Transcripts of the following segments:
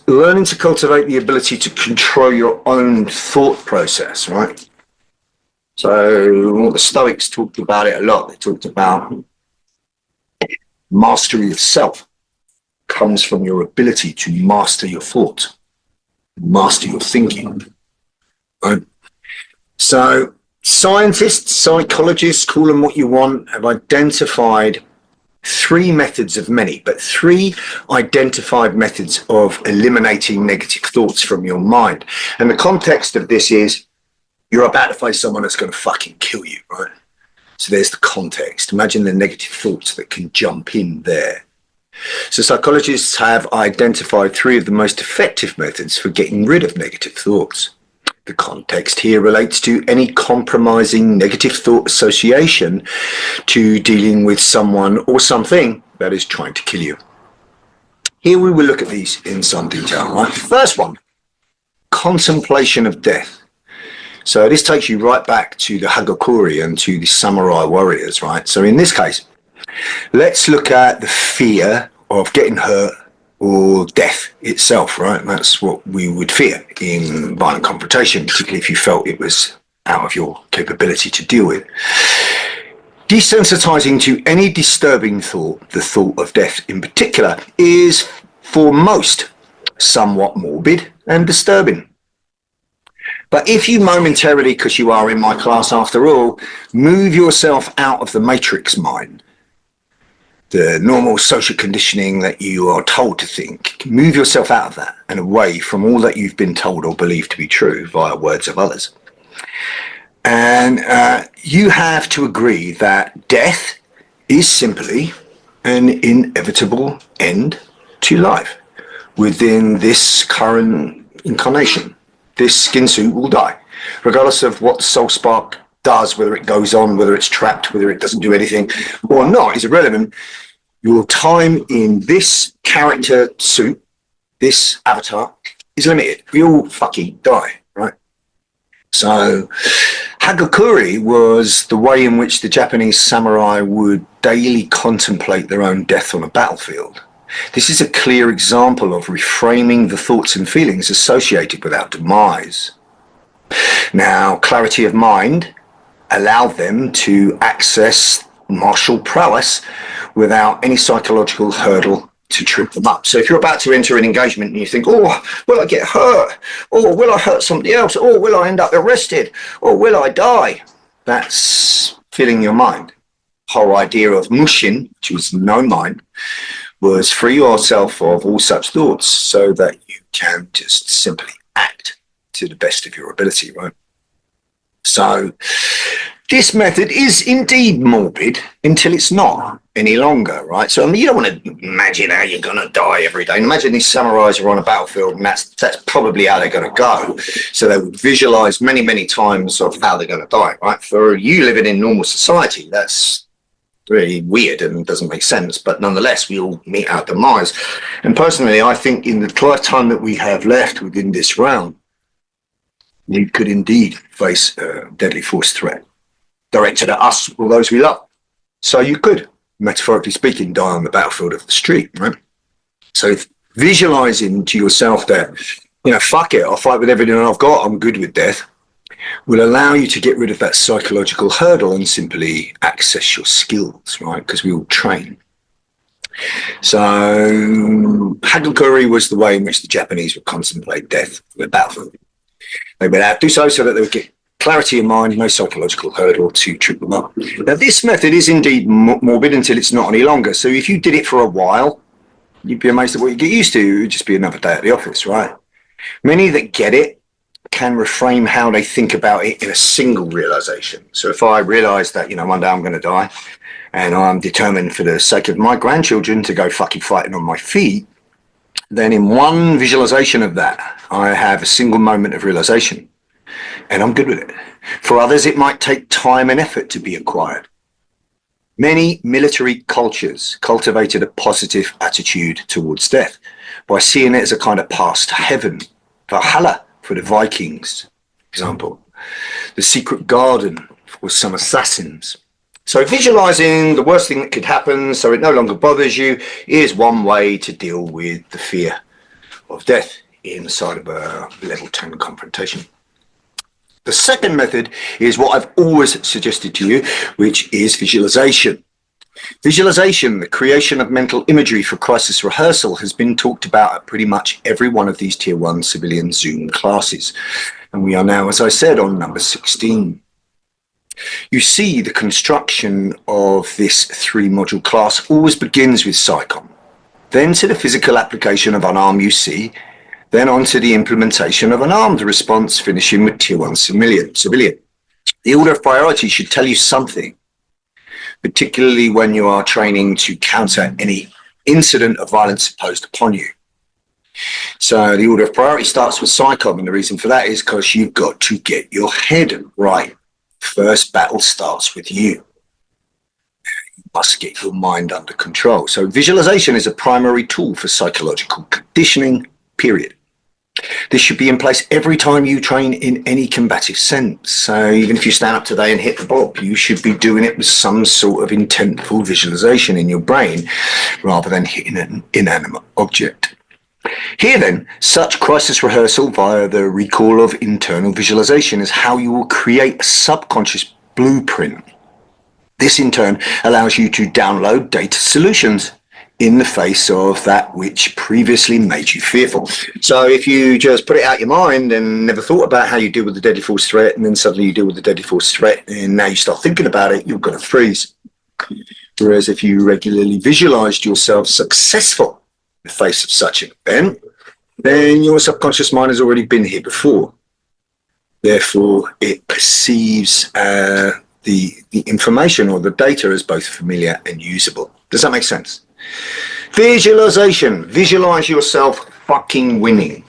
learning to cultivate the ability to control your own thought process, right? So the Stoics talked about it a lot. They talked about mastery of self comes from your ability to master your thoughts, master your thinking, right? So scientists, psychologists, call them what you want, have identified three methods of many, but three identified methods of eliminating negative thoughts from your mind. And the context of this is you're about to face someone that's going to fucking kill you, right? So there's the context. Imagine the negative thoughts that can jump in there. So psychologists have identified three of the most effective methods for getting rid of negative thoughts. The context here relates to any compromising negative thought association to dealing with someone or something that is trying to kill you. Here we will look at these in some detail, right? First one, contemplation of death. So this takes you right back to the Hagakure and to the samurai warriors, right? So in this case, let's look at the fear of getting hurt or death itself, right? That's what we would fear in violent confrontation, particularly if you felt it was out of your capability to deal with. Desensitizing to any disturbing thought, the thought of death in particular, is for most somewhat morbid and disturbing. But if you momentarily, because you are in my class after all, move yourself out of the matrix mind, the normal social conditioning that you are told to think, move yourself out of that and away from all that you've been told or believed to be true via words of others. And you have to agree that death is simply an inevitable end to life within this current incarnation. This skin suit will die, regardless of what the soul spark does, whether it goes on, whether it's trapped, whether it doesn't do anything or not, is irrelevant. Your time in this character suit, this avatar, is limited. We all fucking die, right? So Hagakure was the way in which the Japanese samurai would daily contemplate their own death on a battlefield. This is a clear example of reframing the thoughts and feelings associated with our demise. Now, clarity of mind allowed them to access martial prowess without any psychological hurdle to trip them up. So if you're about to enter an engagement and you think, oh, will I get hurt? Or will I hurt somebody else? Or will I end up arrested? Or will I die? That's filling your mind. Whole idea of mushin, which was no mind, was free yourself of all such thoughts so that you can just simply act to the best of your ability, right? So this method is indeed morbid until it's not any longer, right? So I mean, you don't want to imagine how you're going to die every day. And imagine these samurais are on a battlefield and that's probably how they're going to go. So they would visualize many, many times of how they're going to die, right? For you living in normal society, that's really weird and doesn't make sense, but nonetheless we all meet our demise. And personally, I think in the lifetime that we have left within this realm, we could indeed face a deadly force threat directed at us or those we love. So you could, metaphorically speaking, die on the battlefield of the street, right? So visualizing to yourself that, you know, fuck it, I'll fight with everything I've got, I'm good with death, will allow you to get rid of that psychological hurdle and simply access your skills, right? Because we all train. So Hagakure was the way in which the Japanese would contemplate death on the battlefield. They would do so that they would get clarity of mind, no psychological hurdle to trip them up. Now, this method is indeed morbid until it's not any longer. So if you did it for a while, you'd be amazed at what you get used to. It would just be another day at the office, right? Many that get it can reframe how they think about it in a single realization. So if I realize that, you know, one day I'm going to die and I'm determined for the sake of my grandchildren to go fucking fighting on my feet, then in one visualization of that, I have a single moment of realization and I'm good with it. For others, it might take time and effort to be acquired. Many military cultures cultivated a positive attitude towards death by seeing it as a kind of path to heaven, Valhalla for the Vikings, for example, the secret garden for some assassins. So visualizing the worst thing that could happen so it no longer bothers you is one way to deal with the fear of death inside of a level 10 confrontation. The second method is what I've always suggested to you, which is visualization. Visualization, the creation of mental imagery for crisis rehearsal, has been talked about at pretty much every one of these Tier 1 civilian Zoom classes. And we are now, as I said, on number 16. You see, the construction of this 3-module class always begins with PsyCom, then to the physical application of unarmed UC, then on to the implementation of an armed response, finishing with Tier 1 civilian. The order of priority should tell you something, particularly when you are training to counter any incident of violence imposed upon you. So the order of priority starts with PsyCom, and the reason for that is because you've got to get your head right. First battle starts with you. You must get your mind under control. So visualization is a primary tool for psychological conditioning, period. This should be in place every time you train in any combative sense. So even if you stand up today and hit the bob, you should be doing it with some sort of intentful visualization in your brain rather than hitting an inanimate object. Here then, such crisis rehearsal via the recall of internal visualization is how you will create a subconscious blueprint. This in turn allows you to download data solutions in the face of that which previously made you fearful. So if you just put it out your mind and never thought about how you deal with the deadly force threat, and then suddenly you deal with the deadly force threat and now you start thinking about it, you're going to freeze. Whereas if you regularly visualized yourself successful in the face of such an event, then your subconscious mind has already been here before. Therefore, it perceives the information or the data as both familiar and usable. Does that make sense? Visualization. Visualize yourself fucking winning.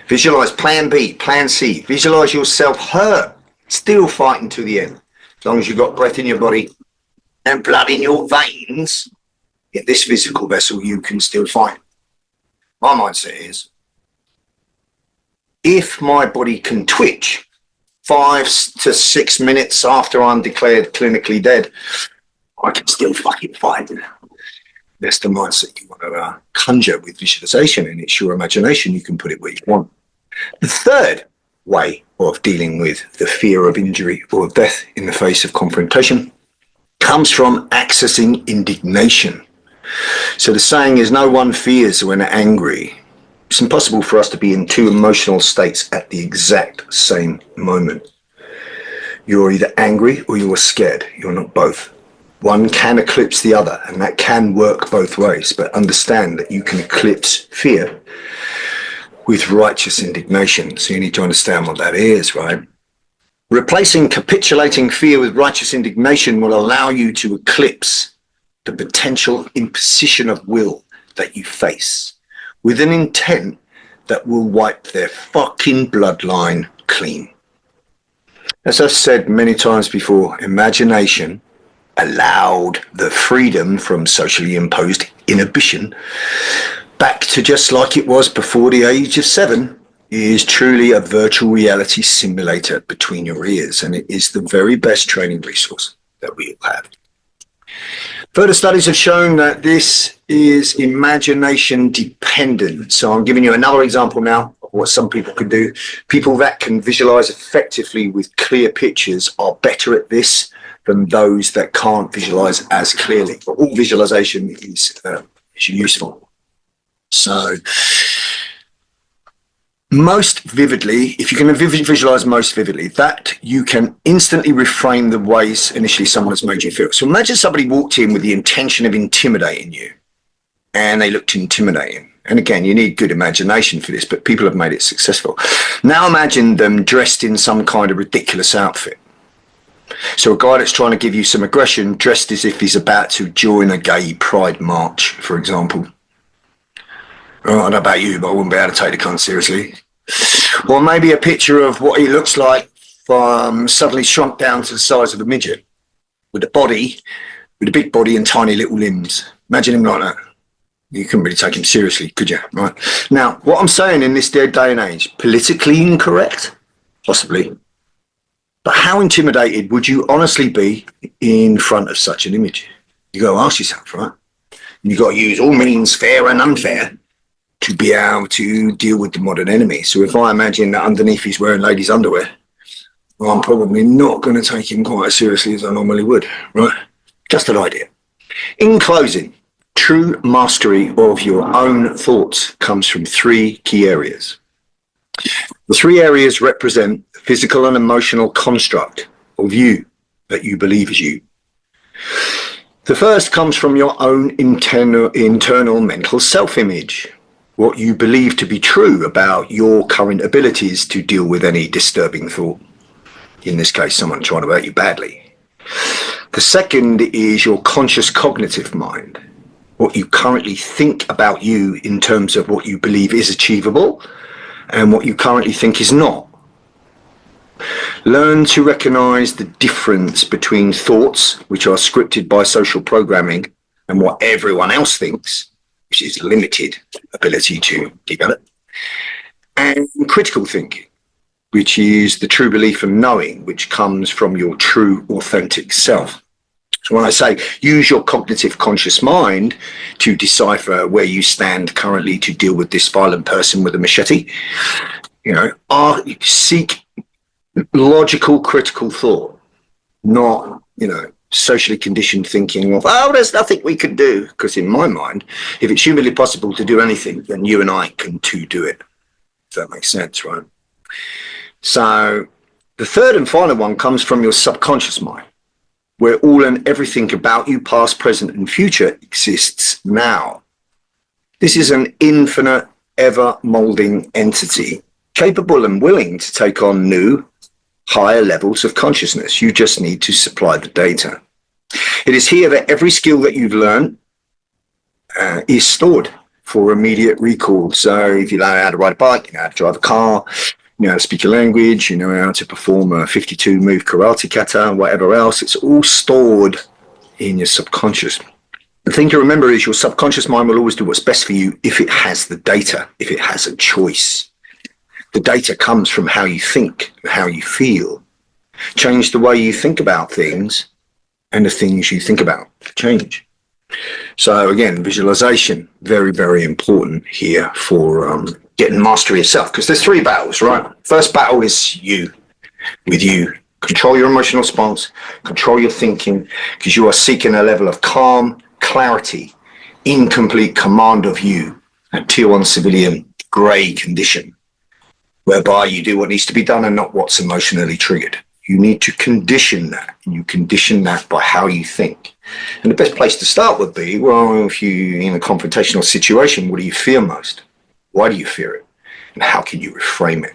Visualize plan B, plan C. Visualize yourself hurt, still fighting to the end. As long as you've got breath in your body and blood in your veins, in this physical vessel, you can still fight. My mindset is, if my body can twitch 5 to 6 minutes after I'm declared clinically dead, I can still fucking fight. That's the mindset you want to conjure with visualization, and it's your imagination. You can put it where you want. The third way of dealing with the fear of injury or death in the face of confrontation comes from accessing indignation. So the saying is, no one fears when angry. It's impossible for us to be in two emotional states at the exact same moment. You're either angry or you're scared. You're not both. One can eclipse the other, and that can work both ways, but understand that you can eclipse fear with righteous indignation. So you need to understand what that is, right? Replacing capitulating fear with righteous indignation will allow you to eclipse the potential imposition of will that you face with an intent that will wipe their fucking bloodline clean. As I've said many times before, imagination, allowed the freedom from socially imposed inhibition back to just like it was before the age of 7, is truly a virtual reality simulator between your ears, and it is the very best training resource that we all have. Further studies have shown that this is imagination dependent. So I'm giving you another example now of what some people can do. People that can visualize effectively with clear pictures are better at this than those that can't visualize as clearly. But all visualization is useful. So most vividly, if you can visualize most vividly, that you can instantly reframe the ways initially someone has made you feel. So imagine somebody walked in with the intention of intimidating you, and they looked intimidating. And again, you need good imagination for this, but people have made it successful. Now imagine them dressed in some kind of ridiculous outfit. So a guy that's trying to give you some aggression, dressed as if he's about to join a gay pride march, for example. Well, I don't know about you, but I wouldn't be able to take the cunt seriously. Or maybe a picture of what he looks like suddenly shrunk down to the size of a midget, with a big body and tiny little limbs. Imagine him like that. You couldn't really take him seriously, could you? Right. Now, what I'm saying in this day and age, politically incorrect? Possibly. But how intimidated would you honestly be in front of such an image? You got to ask yourself, right? And you've got to use all means, fair and unfair, to be able to deal with the modern enemy. So if I imagine that underneath he's wearing ladies' underwear, well, I'm probably not going to take him quite as seriously as I normally would, right? Just an idea. In closing, true mastery of your own thoughts comes from three key areas. The three areas represent the physical and emotional construct of you that you believe is you. The first comes from your own internal mental self-image, what you believe to be true about your current abilities to deal with any disturbing thought. In this case, someone trying to hurt you badly. The second is your conscious cognitive mind, what you currently think about you in terms of what you believe is achievable and what you currently think is not. Learn to recognize the difference between thoughts, which are scripted by social programming, and what everyone else thinks, which is limited ability to develop, and critical thinking, which is the true belief and knowing, which comes from your true, authentic self. So when I say use your cognitive conscious mind to decipher where you stand currently to deal with this violent person with a machete, seek logical, critical thought, not, socially conditioned thinking of, oh, there's nothing we can do. Because in my mind, if it's humanly possible to do anything, then you and I can too do it. If that makes sense, right? So the third and final one comes from your subconscious mind, where all and everything about you, past, present, and future, exists now. This is an infinite, ever-molding entity, capable and willing to take on new, higher levels of consciousness. You just need to supply the data. It is here that every skill that you've learned is stored for immediate recall. So if you know how to ride a bike, you know how to drive a car, you know how to speak a language, you know how to perform a 52 move karate kata and whatever else, it's all stored in your subconscious. The thing to remember is your subconscious mind will always do what's best for you if it has the data, if it has a choice. The data comes from how you think, how you feel. Change the way you think about things and the things you think about change. So again, visualization, very, very important here for getting mastery of self, because there's three battles, right? First battle is you, with you. Control your emotional response, control your thinking, because you are seeking a level of calm, clarity, incomplete command of you, a tier 1 civilian grey condition, whereby you do what needs to be done and not what's emotionally triggered. You need to condition that. You condition that by how you think. And the best place to start would be, well, if you're in a confrontational situation, what do you fear most? Why do you fear it? And how can you reframe it?